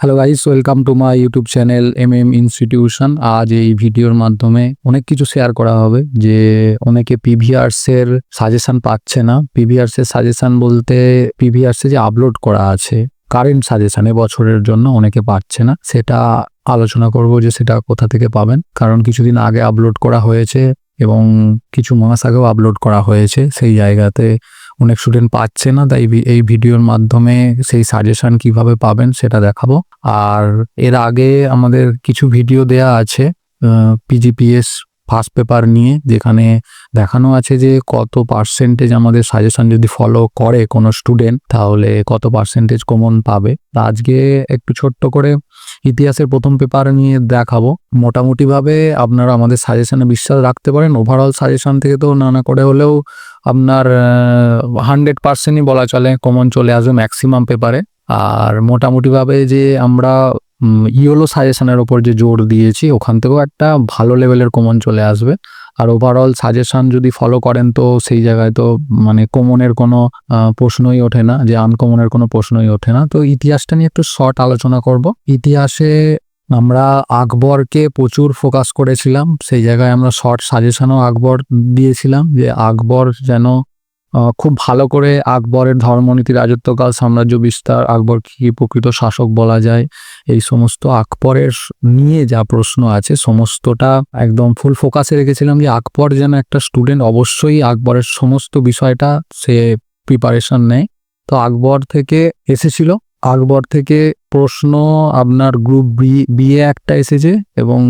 Hello guys, welcome to my YouTube channel institution. আজ এই ভিডিওর মাধ্যমে অনেক কিছু শেয়ার করা হবে। যে অনেকে পিভিআরসের সাজেশন পাচ্ছে না। পিভিআরসের সাজেশন বলতে পিভিআরসে যে আপলোড করা আছে কারেন্ট সাজেশন বছরের জন্য অনেকে পাচ্ছে না, সেটা আলোচনা করব যে সেটা কোথা থেকে পাবেন। কারণ কিছুদিন আগে আপলোড করা হয়েছে এবং কিছু মাস আগেও আপলোড করা হয়েছে, সেই জায়গাতে অনেক স্টুডেন্ট পাচ্ছে না। তাই এই ভিডিওর মাধ্যমে সেই সাজেশন কিভাবে পাবেন সেটা দেখাবো। আর এর আগে আমাদের কিছু ভিডিও দেয়া আছে পিজিপিএস ফার্স্ট পেপার নিয়ে, যেখানে দেখানো আছে যে কত পার্সেন্টেজ আমাদের সাজেশন যদি ফলো করে কোনো স্টুডেন্ট তাহলে কত পার্সেন্টেজ কমন পাবে। আজকে একটু ছোট্ট করে ইতিহাসের প্রথম পেপার নিয়ে দেখাবো। মোটামুটিভাবে আপনারা আমাদের সাজেশনে বিশ্বাস রাখতে পারেন। ওভারঅল সাজেশন থেকে তো নানা করে হলেও আপনার 100%ই বলা চলে কমন চলে আসবে ম্যাক্সিমাম পেপারে। আর মোটামুটিভাবে যে আমরা ইয়োলো সাজেশনের ওপর যে জোর দিয়েছি ওখান থেকেও একটা ভালো লেভেলের কমন চলে আসবে। আর ওভারঅল সাজেশন যদি ফলো করেন তো সেই জায়গায় তো মানে কমনের কোনো প্রশ্নই ওঠে না, যে আনকমনের কোনো প্রশ্নই ওঠে না। তো ইতিহাসটা নিয়ে একটু শর্ট আলোচনা করব। ইতিহাসে আমরা আকবরকে প্রচুর ফোকাস করেছিলাম, সেই জায়গায় আমরা শর্ট সাজেশনও আকবর দিয়েছিলাম, যে আকবর যেন খুব ভালো করে আকবরের ধর্মনীতি, রাজত্বকাল, সাম্রাজ্য বিস্তার, আকবর কি প্রকৃত শাসক বলা যায়, এই সমস্ত আকবরের নিয়ে যা প্রশ্ন আছে সমস্তটা একদম ফুল ফোকাসে রেখেছিলাম, যে আকবর যেন একটা স্টুডেন্ট অবশ্যই আকবরের সমস্ত বিষয়টা সে প্রিপারেশন নেয়। তো আকবর থেকে এসেছিল, আকবর থেকে প্রশ্ন আপনার গ্রুপ বি এ একটা এসেছে এবং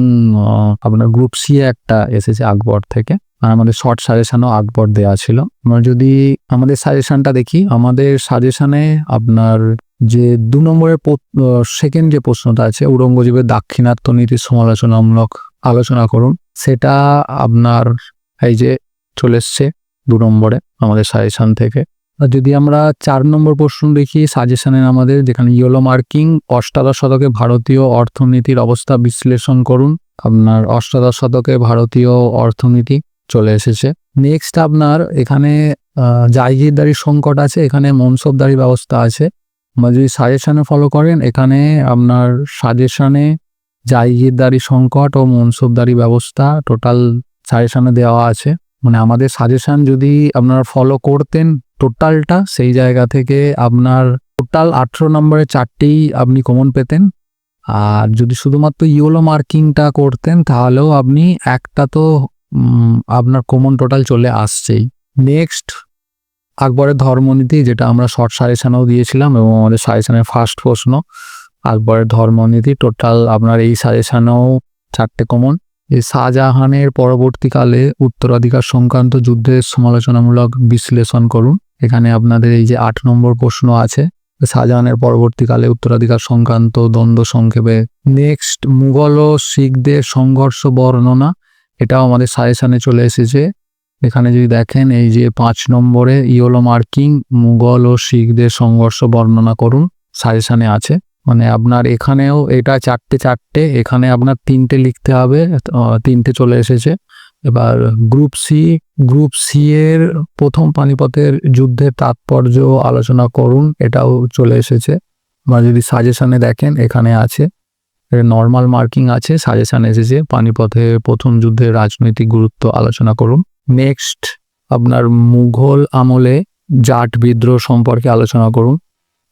আপনার গ্রুপ সি এ একটা এসেছে আকবর থেকে। আর আমাদের শর্ট সাজেশনও আকবর দেওয়া ছিল। আমরা যদি আমাদের সাজেশনটা দেখি, আমাদের সাজেশনে আপনার যে 2 নম্বরের সেকেন্ড যে প্রশ্নটা আছে, ঔরঙ্গজেবের দাক্ষিণাত্য নীতির সমালোচনামূলক আলোচনা করুন, সেটা আপনার এই যে চলে এসছে 2 নম্বরে আমাদের সাজেশন থেকে। যদি আমরা 4 নম্বর প্রশ্ন দেখি সাজেশনের আমাদের, যেখানে ইয়েলো মার্কিং, অষ্টাদশ শতকে ভারতীয় অর্থনীতির অবস্থা বিশ্লেষণ করুন, আপনার অষ্টাদশ শতকে ভারতীয় অর্থনীতি চলে এসেছে। নেক্সট আপনার এখানে জায়গিরদারি সংকট আছে, এখানে মনসবদারি ব্যবস্থা আছে। আমরা যদি সাজেশনে ফলো করেন, এখানে আপনার সাজেশনে জায়গিরদারি সংকট ও মনসবদারি ব্যবস্থা টোটাল সাজেশনে দেওয়া আছে। মানে আমাদের সাজেশন যদি আপনারা ফলো করতেন টোটালটা, সেই জায়গা থেকে আপনার টোটাল 18 নম্বরে 4টেই আপনি কমন পেতেন। আর যদি শুধুমাত্র ইয়োলো মার্কিংটা করতেন তাহলেও আপনি একটা তো আপনার কমন টোটাল চলে আসছেই। নেক্সট আকবরের ধর্মনীতি, যেটা আমরা শর্ট সাজেশনেও দিয়েছিলাম এবং আমাদের সাজেশনের ফার্স্ট প্রশ্ন আকবরের ধর্মনীতি, টোটাল আপনার এই সাজেশনেও 4টে কমন। এই শাহজাহানের পরবর্তীকালে উত্তরাধিকার সংক্রান্ত যুদ্ধের সমালোচনামূলক বিশ্লেষণ করুন, এখানে আপনাদের এই যে 8 নম্বর প্রশ্ন আছে, শাহজাহানের পরবর্তীকালে উত্তরাধিকার সংক্রান্ত দ্বন্দ্ব সংক্ষেপে। নেক্সট মুঘল ও শিখদের সংঘর্ষ বর্ণনা, এটাও আমাদের সাজেশনে চলে এসেছে। এখানে যদি দেখেন এই যে 5 নম্বরে ইয়োলো মার্কিং, মুঘল ও শিখদের সংঘর্ষ বর্ণনা করুন, সাজেশনে আছে। মানে আপনার এখানেও এটা 4টে, এখানে আপনার 3টে লিখতে হবে, 3টে চলে এসেছে। এবার গ্রুপ সি এর প্রথম পানিপথের যুদ্ধের তাৎপর্য আলোচনা করুন, এটাও চলে এসেছে। বা যদি সাজেশনে দেখেন এখানে আছে, নর্মাল মার্কিং আছে, সাজেশন এসেছে পানিপথের প্রথম যুদ্ধের রাজনৈতিক গুরুত্ব আলোচনা করুন। নেক্সট আপনার মুঘল আমলে জাট বিদ্রোহ সম্পর্কে আলোচনা করুন,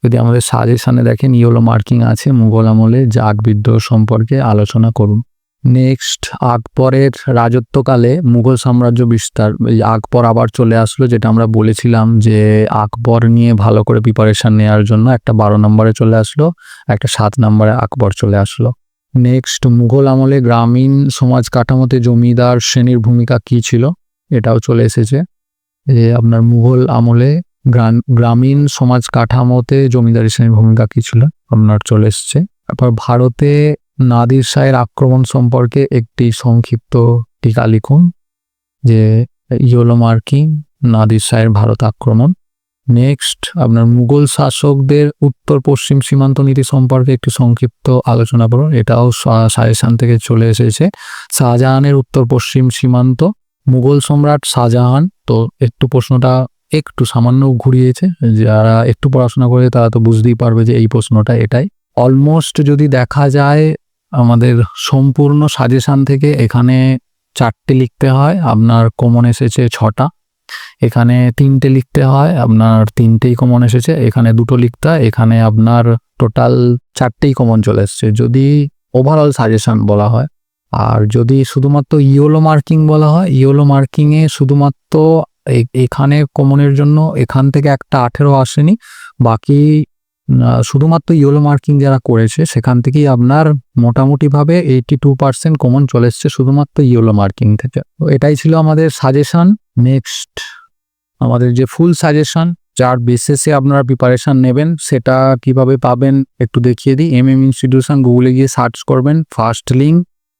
যদি আমাদের সাজেশনে দেখেন ইয়েলো মার্কিং আছে, মুঘল আমলে জাট বিদ্রোহ সম্পর্কে আলোচনা করুন। নেক্সট আকবরের রাজত্বকালে মুঘল সাম্রাজ্য বিস্তার, আকবর আবার চলে আসলো, যেটা আমরা বলেছিলাম যে আকবর নিয়ে ভালো করে প্রিপারেশন নেওয়ার জন্য একটা 12 নম্বরে চলে আসলো, একটা 7 নম্বরে আকবর চলে আসলো। নেক্সট মুঘল আমলে গ্রামীণ সমাজ কাঠামোতে জমিদার শ্রেণীর ভূমিকা কি ছিল, এটাও চলে এসেছে। যে আপনার মুঘল আমলে গ্রামীণ সমাজ কাঠামোতে জমিদারি শ্রেণীর ভূমিকা কি ছিল আপনার চলে এসছে। তারপর ভারতে নাদির শাহের আক্রমণ সম্পর্কে একটি সংক্ষিপ্ত টিকা লিখুন, যে ইয়েলো মার্কিং, নাদির শাহের ভারত আক্রমণ। নেক্সট আপনার মুঘল শাসকদের উত্তর পশ্চিম সীমান্ত নীতি সম্পর্কে একটি সংক্ষিপ্ত আলোচনা করুন, এটাও সাজেশন থেকে চলে এসেছে। শাহজাহানের উত্তর পশ্চিম সীমান্ত, মুঘল সম্রাট শাহজাহান, তো একটু প্রশ্নটা একটু সামান্য ঘুরিয়েছে, যারা একটু পড়াশোনা করে তারা তো বুঝতেই পারবে যে এই প্রশ্নটা এটাই। অলমোস্ট যদি দেখা যায় আমাদের সম্পূর্ণ সাজেশান থেকে এখানে 4টে লিখতে হয়, আপনার কমন এসেছে 6টা। এখানে 3টে লিখতে হয়, আপনার 3টেই কমন এসেছে। এখানে 2টো লিখতে হয়, এখানে আপনার টোটাল 4টেই কমন চলে এসছে যদি ওভারঅল সাজেশান বলা হয়। আর যদি শুধুমাত্র ইওলো মার্কিং বলা হয়, ইওলো মার্কিংয়ে শুধুমাত্র এখানে কমনের জন্য এখান থেকে একটা 18 আসেনি, বাকি শুধুমাত্র ইওলো মার্কিং যারা করেছে সেখান থেকেই আপনার মোটামুটিভাবে 82% কমন চলে এসছে শুধুমাত্র ইওলো মার্কিং থেকে। তো এটাই ছিল আমাদের সাজেশান। নেক্সট আমাদের যে ফুল সাজেশান যার বেসিসে আপনারা প্রিপারেশান নেবেন সেটা কিভাবে পাবেন একটু দেখিয়ে দিই। ইনস্টিটিউশন গুগলে গিয়ে সার্চ করবেন, ফার্স্ট লিঙ্ক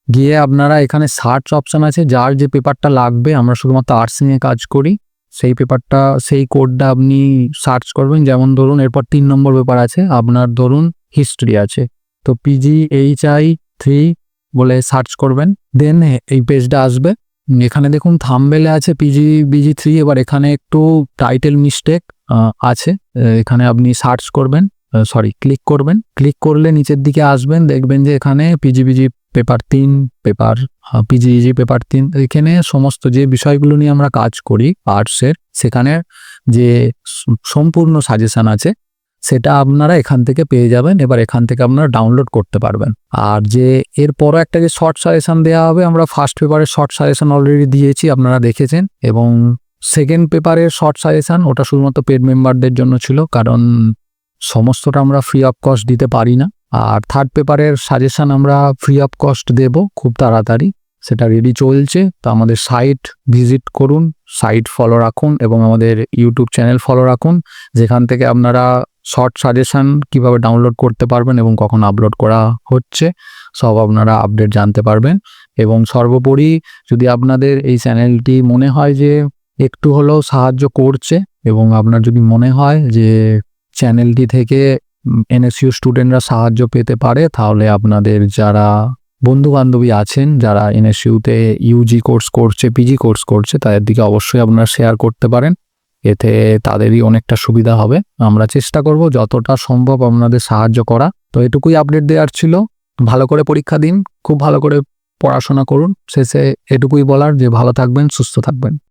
গিয়ে আপনারা এখানে সার্চ অপশান আছে, যার যে পেপারটা লাগবে, আমরা শুধুমাত্র আর্টস নিয়ে কাজ করি, সেই পেপারটা সেই কোডটা আপনি সার্চ করবেন। যেমন ধরুন এরপর 3 নম্বর পেপার আছে, আপনার ধরুন হিস্ট্রি আছে, তো PGHI 3 বলে সার্চ করবেন, দেন এই পেজটা আসবে। এখানে দেখুন থাম্বনেলে আছে PGBG3, এবার এখানে একটু টাইটেল মিস্টেক আছে, এখানে আপনি সার্চ করবেন, ক্লিক করবেন। ক্লিক করলে নিচের দিকে আসবেন, দেখবেন যে এখানে PGBG paper 3, paper PGEG paper 3, এখানে সমস্ত যে বিষয়গুলো নিয়ে আমরা কাজ করি আর্টসের, সেখানে যে সম্পূর্ণ সাজেশান আছে সেটা আপনারা এখান থেকে পেয়ে যাবেন। এবার এখান থেকে আপনারা ডাউনলোড করতে পারবেন। আর যে এরপরও একটা যে শর্ট সাজেশান দেওয়া হবে, আমরা ফার্স্ট পেপারের শর্ট সাজেশান অলরেডি দিয়েছি, আপনারা দেখেছেন, এবং সেকেন্ড পেপারের শর্ট সাজেশান ওটা শুধুমাত্র পেড মেম্বারদের জন্য ছিল, কারণ সমস্তটা আমরা ফ্রি অফ কস্ট দিতে পারি না। আর থার্ড পেপারের সাজেশান আমরা ফ্রি অফ কস্ট দেব খুব তাড়াতাড়ি, সেটা রেডি চলছে। তো আমাদের সাইট ভিজিট করুন, সাইট ফলো রাখুন এবং আমাদের ইউটিউব চ্যানেল ফলো রাখুন, যেখান থেকে আপনারা শর্ট সাজেশান কিভাবে ডাউনলোড করতে পারবেন এবং কখন আপলোড করা হচ্ছে সব আপনারা আপডেট জানতে পারবেন। এবং সর্বোপরি যদি আপনাদের এই চ্যানেলটি মনে হয় যে একটু হলেও সাহায্য করছে এবং আপনার যদি মনে হয় যে চ্যানেলটি থেকে NSU স্টুডেন্টরা সাহায্য পেতে পারে, তাহলে আপনাদের যারা বন্ধু বান্ধবী আছেন যারা NSUতে UG কোর্স করছে, PG কোর্স করছে, তাদের দিকে অবশ্যই আপনারা শেয়ার করতে পারেন, এতে তাদেরই অনেকটা সুবিধা হবে। আমরা চেষ্টা করব যতটা সম্ভব আপনাদের সাহায্য করা। তো এটুকুই আপডেট দেওয়ার ছিল। ভালো করে পরীক্ষা দিন, খুব ভালো করে পড়াশোনা করুন। শেষে এটুকুই বলার যে ভালো থাকবেন, সুস্থ থাকবেন।